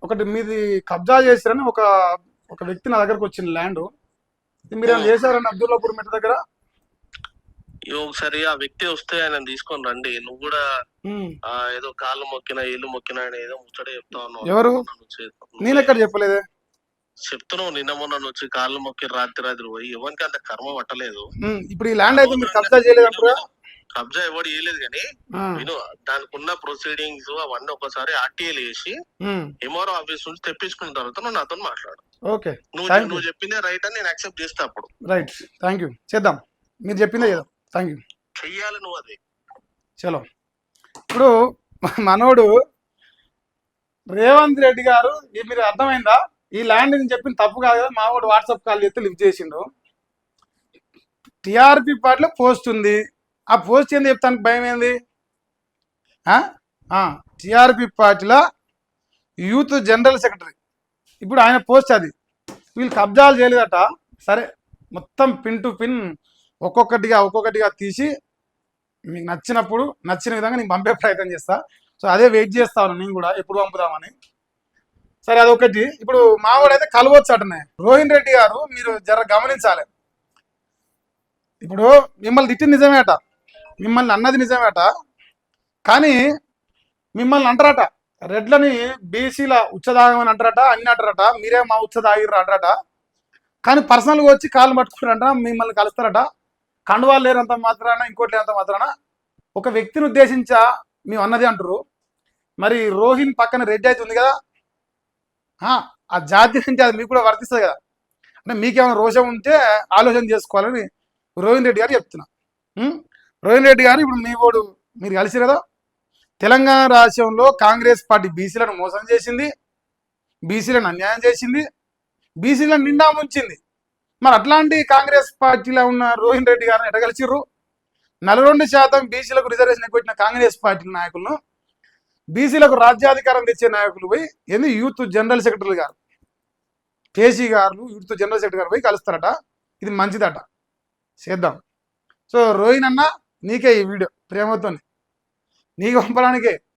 ఒకటి మీది కబ్జా చేశారని ఒక ఒక వ్యక్తి నా దగ్గరకు వచ్చింది ల్యాండ్. మీరు ఏమైనా చేశారని అబ్దుల్లాపూర్ మెట్ట దగ్గర? ఒకసారి ఆ వ్యక్తి వస్తే ఆయన తీసుకొని రండి. నువ్వు కూడా ఏదో కాళ్ళు మొక్కినా ఇల్లు మొక్కినా అని ఏదో ముచ్చట చెప్తా ఉన్నావు. ఎవరు? నేను ఎక్కడ చెప్పలేదే. చెప్తున్నావు నిన్న మొన్న వచ్చి కాళ్ళు మొక్కి రాత్రి పోయి ఎవరికి అంత కర్మ పట్టలేదు. ఇప్పుడు ఈ ల్యాండ్ అయితే మీరు కబ్జా చేయలేదు. కబ్జా ఎవరు చేయలేదు కానీ నేను దానికి ఉన్న ప్రొసీడింగ్స్ అవన్నీ ఒకసారి ఆర్టీఏలు చేసి ఎంఆర్ఓ ఆఫీస్ నుంచి తెప్పించుకున్న తర్వాత నువ్వు నాతో మాట్లాడు. ఓకే, నువ్వు చెప్పిందే రైట్ అని నేను యాక్సెప్ట్ చేస్తా. అప్పుడు రైట్, థ్యాంక్ యూ, చేద్దాం. మీరు చెప్పిందే చేద్దాం. Thank you. చెయ్యాలి నువ్వు అది. చలో, ఇప్పుడు మనోడు రేవంత్ రెడ్డి గారు, మీరు అర్థమైందా? ఈ ల్యాండ్ నేను చెప్పిన తప్పు కాదు కదా. మావాడు వాట్సాప్ కాల్ చేస్తే లిఫ్ట్ చేసిండు. టీఆర్పీ పార్టీలో పోస్ట్ ఉంది. ఆ పోస్ట్ ఏంది చెప్తానికి భయం ఏంది? టీఆర్పీ పార్టీలో యూత్ జనరల్ సెక్రటరీ, ఇప్పుడు ఆయన పోస్ట్ అది. వీళ్ళు కబ్జాలు చేయలేదట. సరే, మొత్తం పిన్ టు పిన్ ఒక్కొక్కటిగా తీసి మీకు నచ్చిన విధంగా నేను పంపే ప్రయత్నం చేస్తా. సో అదే వెయిట్ చేస్తాను నేను కూడా, ఎప్పుడు పంపుదామని. సరే, అదొకటి. ఇప్పుడు మావాడైతే కలవచ్చు అటనే. రోహిన్ రెడ్డి గారు, మీరు జర గమనించాలి. ఇప్పుడు మిమ్మల్ని తిట్టింది నిజమే అట, మిమ్మల్ని అన్నది నిజమే అట, కానీ మిమ్మల్ని అంటారట రెడ్లని బీసీల ఉచ్చదాగమని అంటారట, అన్ని అంటారట. మీరే మా ఉచ్చదాగిర్రు అంటారట. కానీ పర్సనల్గా వచ్చి కాళ్ళు పట్టుకున్నారట, మిమ్మల్ని కలుస్తారట. కండువాలు లేరంత మాత్రాన, ఇంకోటి లేనంత మాత్రాన ఒక వ్యక్తిని ఉద్దేశించా మేము అన్నది అంటారు. మరి రోహిన్ పక్కన రెడ్డి అయితే ఉంది కదా, ఆ జాతి అంటే అది మీకు కూడా వర్తిస్తుంది కదా. అంటే మీకేమైనా రోషం ఉంటే ఆలోచన చేసుకోవాలని రోహిన్ రెడ్డి గారు చెప్తున్నా. రోహిన్ రెడ్డి గారు, ఇప్పుడు మీరు కలిసి కదా, తెలంగాణ రాష్ట్రంలో కాంగ్రెస్ పార్టీ బీసీలను మోసం చేసింది, బీసీలను అన్యాయం చేసింది, బీసీలను నిండా ముంచింది. మరి అట్లాంటి కాంగ్రెస్ పార్టీలో ఉన్న రోహిన్ రెడ్డి గారిని ఎట కలిసిర్రు? 42% బీసీలకు రిజర్వేషన్ ఎక్కువచ్చిన కాంగ్రెస్ పార్టీ నాయకులను బీసీలకు రాజ్యాధికారం తెచ్చే నాయకులు పోయి ఏంది యూత్ జనరల్ సెక్రటరీ గారు, కేసీ గారు, యూత్ జనరల్ సెక్రటరీ గారు పోయి కలుస్తారట. ఇది మంచిదట, చేద్దాం. సో రోహిన్ అన్న, నీకే ఈ వీడియో, ప్రేమతో నీకు పంపడానికే.